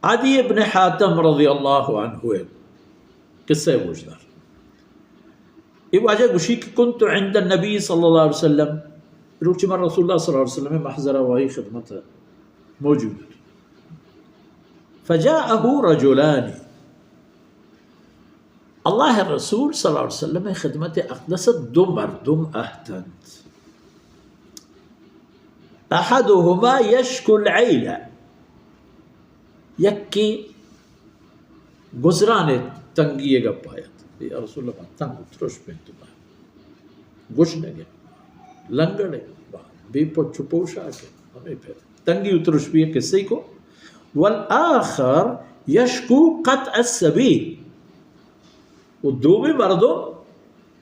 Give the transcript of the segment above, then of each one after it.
عدی ابن حاتم رضی اللہ عنہ قصہ گوشدار ای واجہ گوشی کہ کنت عند النبی صلی اللہ علیہ وسلم روچ من رسول اللہ صلی اللہ علیہ وسلم محضرہ وائی خدمت موجود فجاءه رجلان اللہ رسول صلی اللہ علیہ وسلم خدمت اقدس دو مردم اہتند احدهما یشکو العیلہ یکی گزرانے تنگیے گا پایت یا رسول اللہ تنگ اترش پہنتو با گوش لگے لنگڑے بی پچھو پوشا کے ہمیں پھر تنگی اترش بھی ہے کسی کو والآخر یشکو قطع السبیل وہ دو بھی مردوں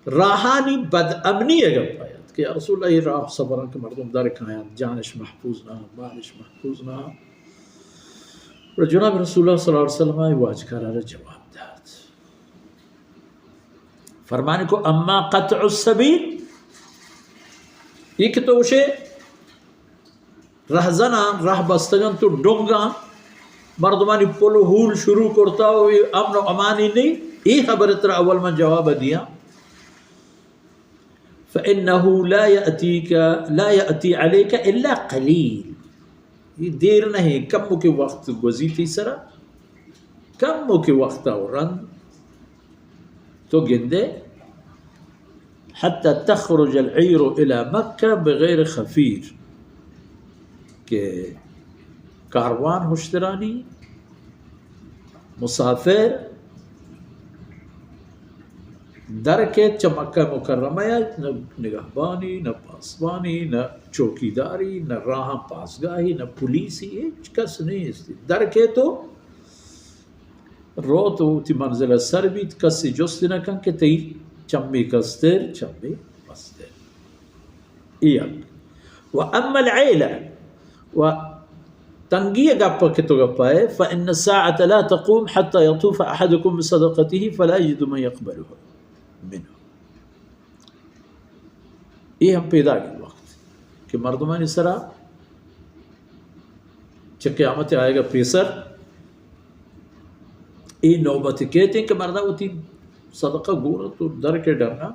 راہانی بد امنی اگر پایت کہ یا رسول اللہ یہ راہ صبران کے مردوں دار کھایات جانش محفوظ نہ مالش محفوظ نہ اور جناب رسول اللہ صلی اللہ علیہ وسلم آئی واج کرارہ جواب داد فرمانے کو اما قطع السبیل یہ کہ تو اسے رہزنا راہ بستگن تو ڈونگا مردمانی پولو ہول شروع کرتا ہوئی امن و امانی نہیں یہ خبر ترہ اول من جواب دیا فَإِنَّهُ لَا يَأْتِي عَلَيْكَ إِلَّا قَلِيل یہ دیر نہیں کم کے وقت گزیتی سرا کم کے وقت آورن تو گندے حتی تخرج العیر الى مکہ بغیر خفیر کہ کاروان ہوشترانی مسافر در کے چمکہ مکرمہ نہ نگہبانی نہ پاسبانی نہ چوکیداری نہ راہ پاسگاہی نہ پولیسی کس نہیں اس در کے تو رو تو تی منزل سر بھی کسی جستی نہ کن کہ تی چمی کستر چمی مستر ایک وَأَمَّا الْعَيْلَ و تنگی گپا کہ تو گپا ہے فَإِنَّ السَّاعَةَ لَا تَقُومْ حَتَّى يَطُوفَ أَحَدُكُمْ بِصَدَقَتِهِ فَلَا يَجِدُ مَنْ يَقْبَلُهُ منه یہ ہم پیدا کے وقت کہ مردمان اس طرح چھ قیامت آئے گا پیسر یہ نوبت کہتے ہیں کہ مردہ ہوتی صدقہ گورا تو در کے ڈرنا